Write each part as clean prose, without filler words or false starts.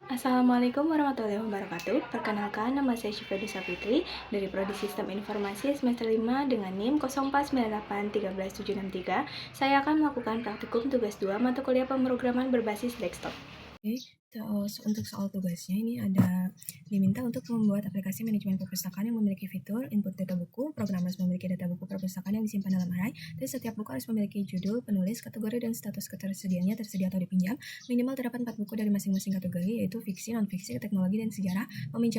Assalamualaikum warahmatullahi wabarakatuh. Perkenalkan, nama saya Syifa Dusa Fitri dari Prodi Sistem Informasi semester 5 dengan NIM 0498131763. Saya akan melakukan praktikum tugas 2 mata kuliah pemrograman berbasis desktop. Oke, untuk soal tugasnya ini ada diminta untuk membuat aplikasi manajemen perpustakaan yang memiliki fitur input data buku. Program harus memiliki data buku perpustakaan yang disimpan dalam array, dan setiap buku harus memiliki judul, penulis, kategori, dan status ketersediaannya tersedia atau dipinjam. Minimal terdapat 4 buku dari masing-masing kategori, yaitu fiksi, non-fiksi, teknologi, dan sejarah.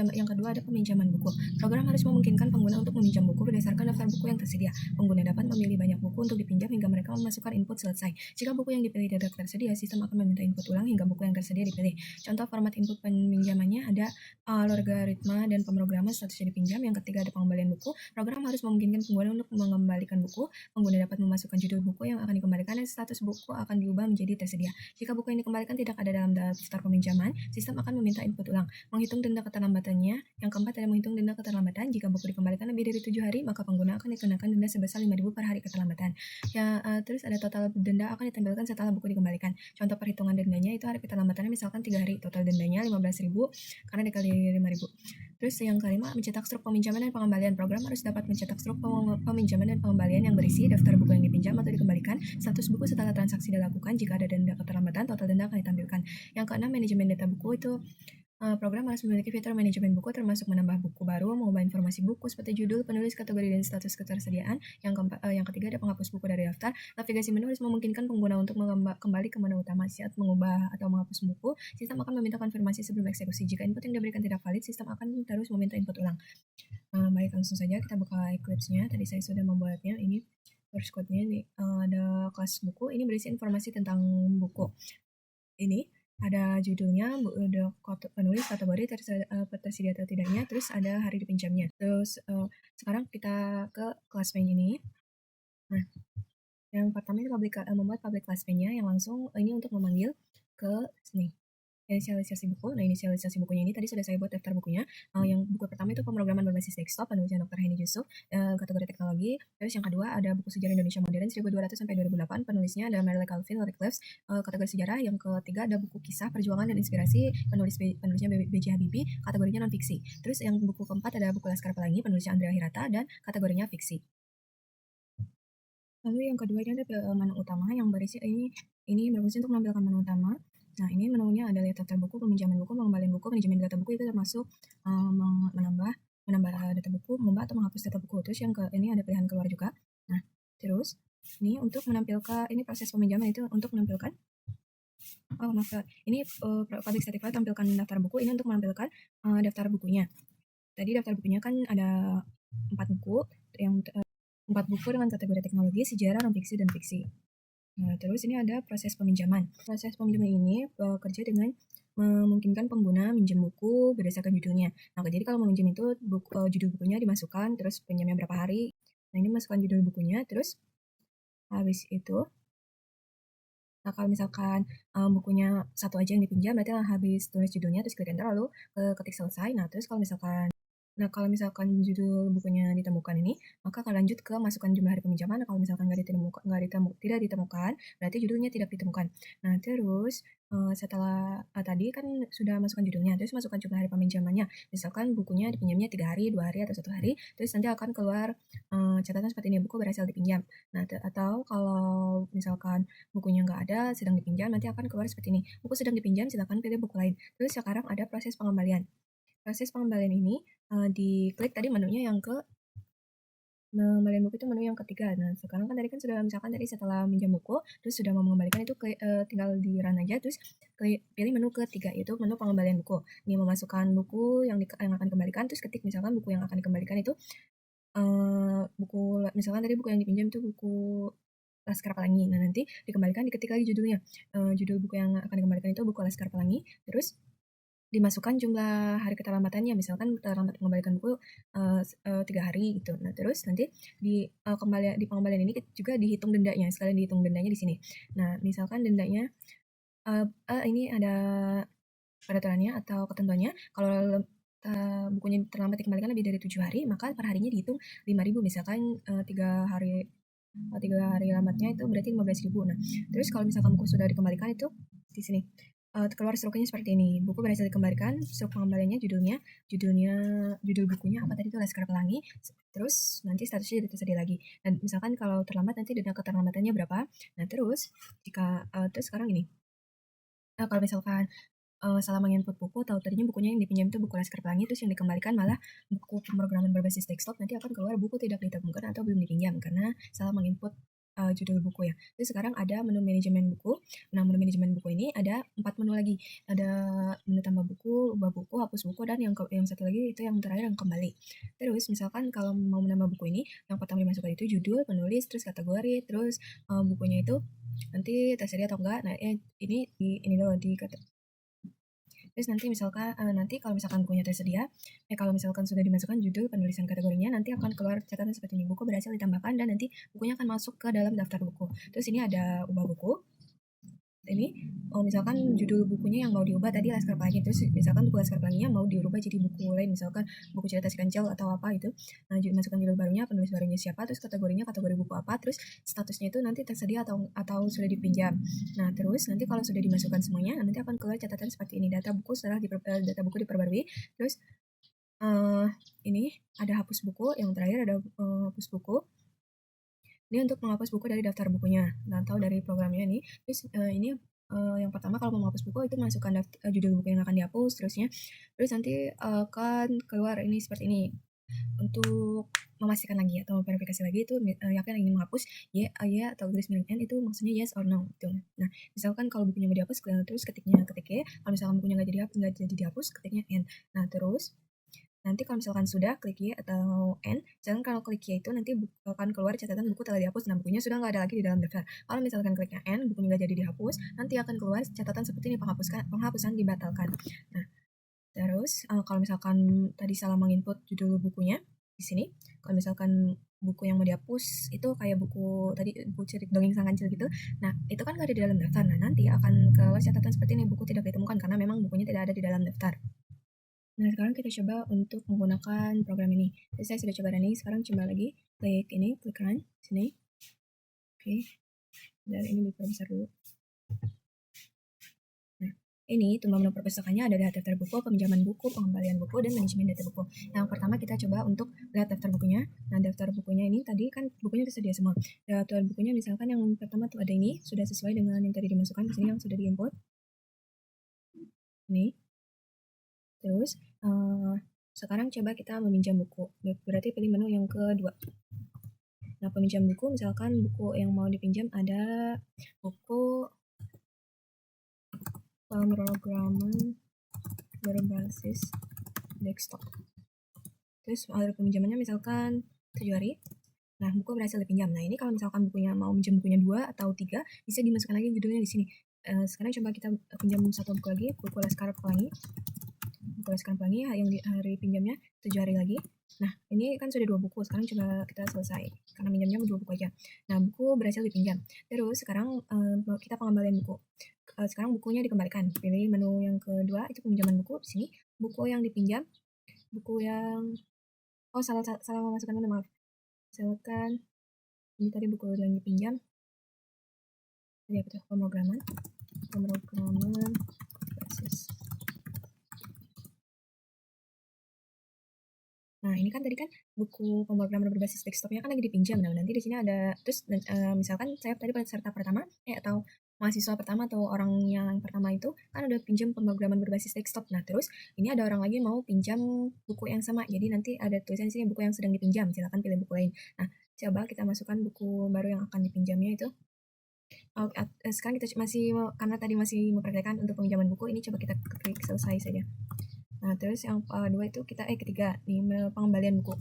Yang kedua ada peminjaman buku. Program harus memungkinkan pengguna untuk meminjam buku berdasarkan daftar buku yang tersedia. Pengguna dapat memilih banyak buku untuk dipinjam hingga mereka memasukkan input selesai. Jika buku yang dipilih tidak tersedia, sistem akan meminta input ulang hingga buku yang tersedia dipilih. Contoh format input peminjamannya ada logaritma dan pemrograman statusnya dipinjam. Yang ketiga ada pengembalian buku. Program harus memungkinkan pengguna untuk mengembalikan buku. Pengguna dapat memasukkan judul buku yang akan dikembalikan dan status buku akan diubah menjadi tersedia. Jika buku yang dikembalikan tidak ada dalam daftar peminjaman, sistem akan meminta input ulang. Menghitung denda keterlambatannya. Yang keempat ada menghitung denda keterlambatan. Jika buku dikembalikan lebih dari 7 hari, maka pengguna akan dikenakan denda sebesar 5.000 per hari keterlambatan. Terus ada total denda akan ditampilkan setelah buku dikembalikan. Contoh perhitungan dendanya itu hari keterlambatannya misalkan 3 hari, total dendanya 15.000 karena dikali 5.000. Terus yang kelima, mencetak struk peminjaman dan pengembalian. Program harus dapat mencetak struk peminjaman dan pengembalian yang berisi daftar buku yang dipinjam atau dikembalikan, status buku setelah transaksi dilakukan. Jika ada denda keterlambatan, total denda akan ditampilkan. Yang keenam, manajemen data buku itu program harus memiliki fitur manajemen buku, termasuk menambah buku baru, mengubah informasi buku seperti judul, penulis, kategori, dan status ketersediaan. Yang ketiga ada penghapus buku dari daftar. Navigasi menu harus memungkinkan pengguna untuk kembali ke menu utama. Saat mengubah atau menghapus buku, sistem akan meminta konfirmasi sebelum eksekusi. Jika input yang diberikan tidak valid, sistem akan terus meminta input ulang. Baik, langsung saja kita buka Eclipse-nya. Tadi saya sudah membuatnya. Ini source code-nya. Ada kelas buku. Ini berisi informasi tentang buku. Ini ada judulnya, ada penulis, kategori, tersedia atau tidaknya, terus ada hari dipinjamnya. Terus sekarang kita ke class main ini. Nah, yang pertama itu membuat public class main-nya yang langsung ini untuk memanggil ke sini. Inisialisasi buku. Nah, inisialisasi bukunya ini tadi sudah saya buat daftar bukunya. Yang buku pertama itu pemrograman berbasis desktop, penulisnya Dr. Henny Yusuf, kategori teknologi. Terus yang kedua ada buku sejarah Indonesia modern 1200 sampai 2008, penulisnya ada Merle Calvin Wycliffe, kategori sejarah. Yang ketiga ada buku kisah, perjuangan dan inspirasi, penulisnya B.J. Habibie, kategorinya non fiksi. Terus yang buku keempat ada buku Laskar Pelangi, penulisnya Andrea Hirata dan kategorinya fiksi. Lalu yang kedua ini ada menu utama yang berisi ini berfungsi untuk menampilkan menu utama. Nah, ini menunya ada lihat daftar buku, peminjaman buku, pengembalian buku, manajemen data buku, itu termasuk menambah data buku, mengubah atau menghapus data buku. Terus ini ada pilihan keluar juga. Nah, terus ini untuk menampilkan, ini proses peminjaman itu untuk menampilkan, ini public certified tampilkan daftar buku, ini untuk menampilkan daftar bukunya. Tadi daftar bukunya kan ada 4 buku, 4 buku dengan kategori teknologi, sejarah, non fiksi, dan fiksi. Nah, terus ini ada proses peminjaman. Proses peminjaman ini bekerja dengan memungkinkan pengguna minjem buku berdasarkan judulnya. Nah, jadi kalau mau minjem itu judul bukunya dimasukkan, terus pinjamnya berapa hari. Nah, ini masukkan judul bukunya, terus habis itu, nah kalau misalkan bukunya satu aja yang dipinjam, berarti habis tulis judulnya, terus klik enter, lalu ketik selesai. Nah, terus kalau misalkan judul bukunya ditemukan ini, maka akan lanjut ke masukkan jumlah hari peminjaman. Kalau misalkan tidak ditemukan, berarti judulnya tidak ditemukan. Nah, terus setelah tadi kan sudah masukkan judulnya, terus masukkan jumlah hari peminjamannya. Misalkan bukunya dipinjamnya 3 hari, 2 hari, atau 1 hari, terus nanti akan keluar catatan seperti ini, buku berhasil dipinjam. Nah, atau kalau misalkan bukunya nggak ada, sedang dipinjam, nanti akan keluar seperti ini, buku sedang dipinjam, silakan pilih buku lain. Terus sekarang ada proses pengembalian. Proses pengembalian ini diklik tadi menunya yang pengembalian buku itu menu yang ketiga. Nah, sekarang kan tadi kan sudah misalkan tadi setelah minjam buku, terus sudah mau mengembalikan itu tinggal di run aja, terus pilih menu ketiga, itu menu pengembalian buku. Ini memasukkan buku yang akan dikembalikan, terus ketik misalkan buku yang akan dikembalikan itu misalkan tadi buku yang dipinjam itu buku Laskar Pelangi. Nah, nanti dikembalikan, diketik lagi judulnya. Judul buku yang akan dikembalikan itu buku Laskar Pelangi, terus dimasukkan jumlah hari keterlambatannya, misalkan terlambat mengembalikan buku 3 hari gitu. Nah, terus nanti di pengembalian ini juga dihitung dendanya, sekalian dihitung dendanya di sini. Nah, misalkan dendanya ini ada peraturannya atau ketentuannya, kalau bukunya terlambat dikembalikan lebih dari 7 hari, maka per harinya dihitung 5.000. Misalkan 3 hari lambatnya itu berarti 15.000. Nah, terus kalau misalkan buku sudah dikembalikan itu di sini keluar struknya seperti ini. Buku berhasil dikembalikan, struk pengembaliannya judul bukunya apa tadi itu Laskar Pelangi, terus nanti statusnya jadi tersedia lagi. Dan misalkan kalau terlambat nanti denda keterlambatannya berapa. Nah, terus terus sekarang ini. Nah, kalau misalkan salah menginput buku atau tadinya bukunya yang dipinjam itu buku Laskar Pelangi, terus yang dikembalikan malah buku pemrograman berbasis desktop, nanti akan keluar buku tidak ditemukan atau belum dipinjam karena salah menginput judul buku ya. Terus sekarang ada menu manajemen buku. Nah, menu manajemen buku ini ada 4 menu lagi. Ada menu tambah buku, ubah buku, hapus buku, dan yang satu lagi itu yang terakhir yang kembali. Terus misalkan kalau mau menambah buku ini, yang pertama dimasukkan itu judul, penulis, terus kategori, terus bukunya itu nanti tersedia atau enggak. Nah, ini loh terus nanti misalkan nanti kalau misalkan bukunya tersedia, kalau misalkan sudah dimasukkan judul, penulisan, kategorinya, nanti akan keluar catatan seperti ini, buku berhasil ditambahkan, dan nanti bukunya akan masuk ke dalam daftar buku. Terus ini ada ubah buku. Ini misalkan judul bukunya yang mau diubah tadi Laskar Pelangi, terus misalkan buku Laskar Pelanginya mau dirubah jadi buku lain, misalkan buku cerita si kancil atau apa itu. Nah, masukkan judul barunya, penulis barunya siapa, terus kategorinya kategori buku apa, terus statusnya itu nanti tersedia atau sudah dipinjam. Nah, terus nanti kalau sudah dimasukkan semuanya, nanti akan keluar catatan seperti ini, data buku setelah data buku diperbarui. Terus ini ada hapus buku, yang terakhir ada hapus buku. Ini untuk menghapus buku dari daftar bukunya atau dari programnya ini. Terus ini yang pertama kalau mau menghapus buku itu masukkan judul buku yang akan dihapus, terus nanti akan keluar ini seperti ini. Untuk memastikan lagi atau verifikasi lagi itu yakin ingin menghapus ya atau tulis miring n itu maksudnya yes or no gitu. Nah, misalkan kalau bukunya mau dihapus terus ketik Y, kalau misalkan bukunya nggak jadi dihapus ketiknya n. Nah, terus nanti kalau misalkan sudah klik Y atau N, misalkan kalau klik Y itu nanti akan keluar catatan buku telah dihapus, nah bukunya sudah nggak ada lagi di dalam daftar. Kalau misalkan kliknya N, bukunya nggak jadi dihapus, nanti akan keluar catatan seperti ini, penghapusan dibatalkan. Nah, terus kalau misalkan tadi salah menginput judul bukunya di sini, kalau misalkan buku yang mau dihapus itu kayak buku tadi, buku cerita dongeng sang kancil gitu, nah itu kan nggak ada di dalam daftar. Nah, nanti akan keluar catatan seperti ini, buku tidak ditemukan karena memang bukunya tidak ada di dalam daftar. Nah, sekarang kita coba untuk menggunakan program ini. Jadi saya sudah coba running, sekarang coba lagi klik run sini. Oke. Dan ini diperbesar dulu. Nah, ini tombol menu perpustakaannya ada daftar buku, peminjaman buku, pengembalian buku, dan manajemen data buku. Yang pertama kita coba untuk lihat daftar bukunya. Nah, daftar bukunya ini tadi kan bukunya tersedia semua. Daftar bukunya misalkan yang pertama tuh ada ini, sudah sesuai dengan yang tadi dimasukkan di sini yang sudah diinput. Ini. Terus sekarang coba kita meminjam buku. Berarti pilih menu yang kedua. Nah, peminjam buku, misalkan buku yang mau dipinjam ada buku pemrograman berbasis desktop. Terus ada peminjamannya misalkan 7 hari. Nah, buku berhasil dipinjam. Nah, ini kalau misalkan bukunya mau minjam bukunya 2 atau 3, bisa dimasukkan lagi judulnya di sini. Sekarang coba kita pinjam satu buku lagi, buku Laskar Pelangi. Buku Laskar Pelangi yang di hari pinjamnya 7 hari lagi. Nah, ini kan sudah 2 buku, sekarang coba kita selesai, karena minjamnya 2 buku aja. Nah, buku berhasil dipinjam. Terus sekarang kita pengembalian buku. Sekarang bukunya dikembalikan. Pilih menu yang kedua, itu peminjaman buku. Di sini, buku yang dipinjam, buku yang... Oh, salah memasukkan menu, maaf. Misalkan, ini tadi buku yang dipinjam. Tadi apa tuh? Pemrograman basis. Nah, ini kan tadi kan buku pemrograman berbasis desktopnya kan lagi dipinjam. Nah, nanti di sini ada terus misalkan saya tadi peserta pertama atau mahasiswa pertama atau orang yang pertama itu kan udah pinjam pemrograman berbasis desktop. Nah, terus ini ada orang lagi mau pinjam buku yang sama. Jadi nanti ada tulisan di sini buku yang sedang dipinjam. Silakan pilih buku lain. Nah, coba kita masukkan buku baru yang akan dipinjamnya itu. Sekarang kita karena tadi masih memperhatikan untuk peminjaman buku, ini coba kita klik selesai saja. Nah, terus yang kedua itu ketiga nih, pengembalian buku.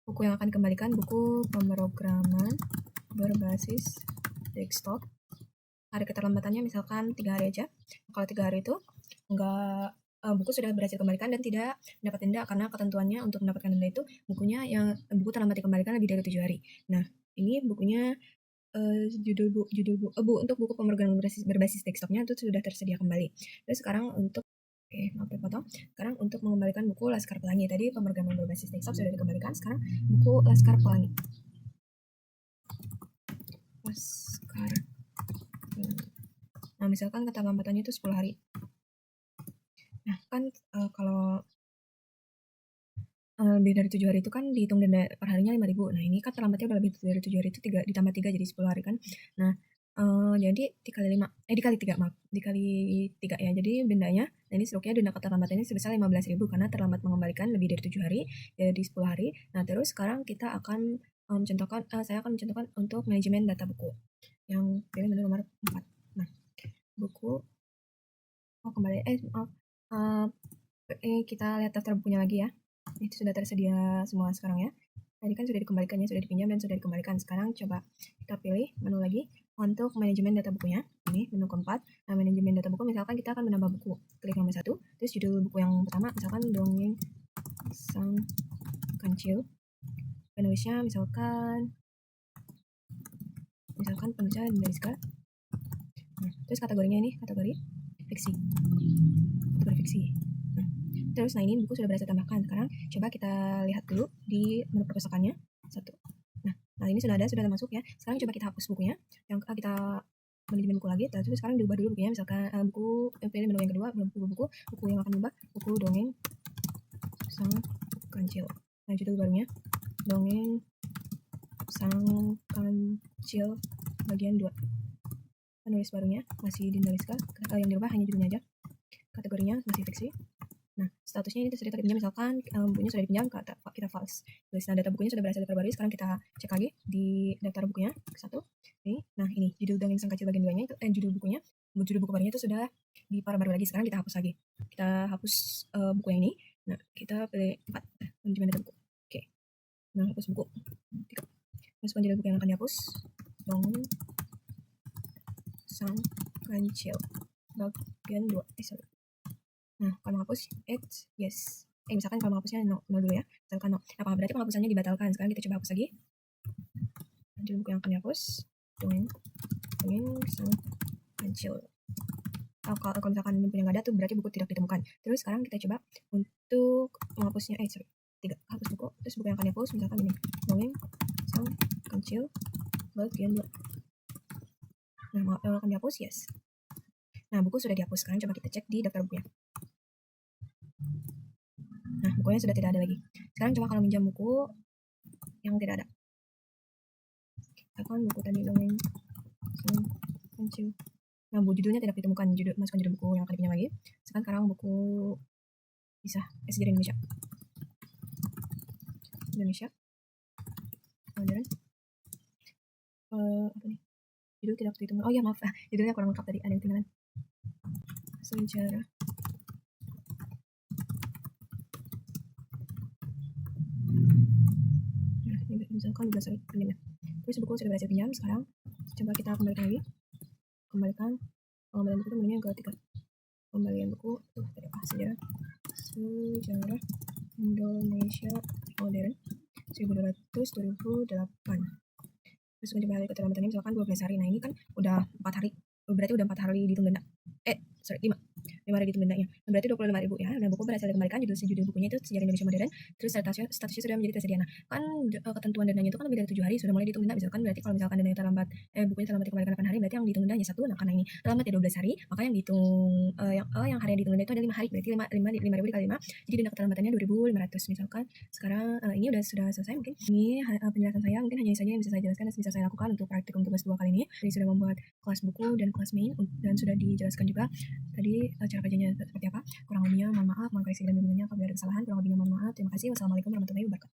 Buku yang akan dikembalikan buku pemrograman berbasis desktop. Hari keterlambatannya misalkan 3 hari aja. Kalau 3 hari itu enggak buku sudah berhasil dikembalikan dan tidak mendapat denda, karena ketentuannya untuk mendapatkan denda itu buku terlambat dikembalikan lebih dari 7 hari. Nah, ini bukunya untuk buku pemrograman berbasis desktopnya itu sudah tersedia kembali. Terus sekarang untuk maaf dipotong. Sekarang untuk mengembalikan buku Laskar Pelangi. Tadi pemrograman berbasis desktop sudah dikembalikan. Sekarang buku Laskar Pelangi. Laskar Pelangi. Nah, misalkan keterlambatannya itu 10 hari. Nah, kan kalau lebih dari 7 hari itu kan dihitung denda per harinya 5.000. Nah, ini kan terlambatnya udah lebih dari 7 hari itu ditambah 3 jadi 10 hari kan. Nah, jadi dikali 5, dikali 3 maaf, dikali 3 ya. Jadi dendanya, nah ini struknya denda keterlambatannya sebesar 15.000 karena terlambat mengembalikan lebih dari 7 hari jadi 10 hari. Nah, terus sekarang kita akan saya akan mencontohkan untuk manajemen data buku. Yang pilih menu nomor 4. Nah, buku kembali maaf. Kita lihat daftar bukunya lagi ya. Itu sudah tersedia semua sekarang ya. Tadi kan sudah dikembalikan ya, sudah dipinjam dan sudah dikembalikan. Sekarang coba kita pilih menu lagi untuk manajemen data bukunya. Ini menu keempat. Nah, manajemen data buku misalkan kita akan menambah buku. Klik nomor 1, terus judul buku yang pertama misalkan Dongeng Sang Kancil. Penulisnya misalkan penulisnya Rizka. Nah, terus kategorinya ini kategori fiksi. Terus, nah ini buku sudah berhasil tambahkan. Sekarang coba kita lihat dulu di menu perpustakaannya. 1. Nah ini sudah termasuk ya. Sekarang coba kita hapus bukunya. Yang kita manajemen buku lagi. Terus sekarang diubah dulu bukunya. Misalkan buku, pilih menu yang kedua, buku yang akan diubah, buku Dongeng Sang Kancil. Nah judul barunya Dongeng Sang Kancil bagian 2. Penulis barunya masih Dinda Rizka. Yang dirubah hanya judulnya aja. Kategorinya masih fiksi. Nah, statusnya ini tersedia dipinjam, misalkan bukunya sudah dipinjam, kita false. Nah, data bukunya sudah berhasil diperbarui. Sekarang kita cek lagi di daftar bukunya. 1. Ini. Nah, ini judul Dongeng Sang Kancil bagian 2-nya itu judul bukunya. Judul buku barunya itu sudah diperbarui lagi. Sekarang kita hapus lagi. Kita hapus buku yang ini. Nah, kita pilih 4. Manajemen data buku. Oke. Nah, hapus buku. 3. Masukkan judul buku yang akan dihapus. Dongeng Sang Kancil bagian 2. Sorry. Nah, kalau menghapus, yes. Misalkan kalau menghapusnya 0 dulu ya. Misalkan 0. Nah, berarti penghapusannya dibatalkan. Sekarang kita coba hapus lagi. Judul buku yang akan dihapus. Dongeng Sang Kancil. Kalau misalkan bukunya nggak ada tuh berarti buku tidak ditemukan. Terus sekarang kita coba untuk menghapusnya. 3. Hapus buku. Terus buku yang akan dihapus misalkan ini. Dongeng Sang Kancil bagian 2. Nah, akan dihapus, yes. Nah, buku sudah dihapus. Sekarang coba kita cek di daftar bukunya. Nah, bukunya sudah tidak ada lagi. Sekarang coba kalau minjam buku yang tidak ada. Misalkan buku tadi Dongeng Sang Kancil. Nah, judulnya tidak ditemukan. Masukkan judul buku yang akan dipinjam lagi. Sekarang buku bisa sejarah Indonesia. Modern. Apa nih? Judul tidak ditemukan. Oh ya, maaf. Judulnya kurang lengkap tadi. Ada yang ketinggalan. Sejarah. Misalkan berhasil pinjam ya. Terus buku sudah berhasil pinjam. Sekarang coba kita kembalikan lagi. Kembalian buku itu menunya yang ketiga. Kembalian buku sejarah Indonesia modern 1200-2008. Terus mencoba hari keterlambatannya misalkan 12 hari. Nah ini kan udah 4 hari. Berarti udah 4 hari dihitung denda. 5 hari dihitung dendanya. Berarti 25.000 ya. Nah, buku berhasil dikembalikan. Judul bukunya itu Sejarah Indonesia Modern. Terus statusnya sudah menjadi tersedia. Nah, kan ketentuan dendanya itu kan lebih dari 7 hari sudah mulai dihitung denda. Misalkan berarti kalau misalkan dendanya terlambat, bukunya terlambat dikembalikan 8 hari, berarti yang dihitung dendanya 1. Nah, karena ini terlambat ya 12 hari, maka yang dihitung yang hari yang dihitung denda itu ada 5 hari. Berarti 5.000 dikali 5. Jadi denda keterlambatannya 2.500. Misalkan sekarang ini sudah selesai mungkin. Ini penjelasan saya mungkin hanya saja yang bisa saya jelaskan dan bisa saya lakukan untuk praktikum tugas 2 kali ini. Jadi sudah membuat kelas buku dan kelas main dan sudah dijelaskan juga tadi cara kerjanya seperti apa. Kurang lebihnya mohon maaf, mohon koreksi dan bimbingannya apabila ada kesalahan. Kurang lebihnya mohon maaf. Terima kasih. Wassalamualaikum warahmatullahi wabarakatuh.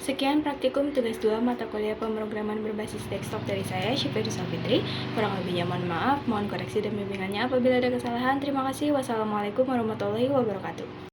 Sekian praktikum tugas 2 mata kuliah pemrograman berbasis desktop dari saya, Syifri Fitri. Kurang lebihnya mohon maaf, mohon koreksi dan bimbingannya apabila ada kesalahan. Terima kasih. Wassalamualaikum warahmatullahi wabarakatuh.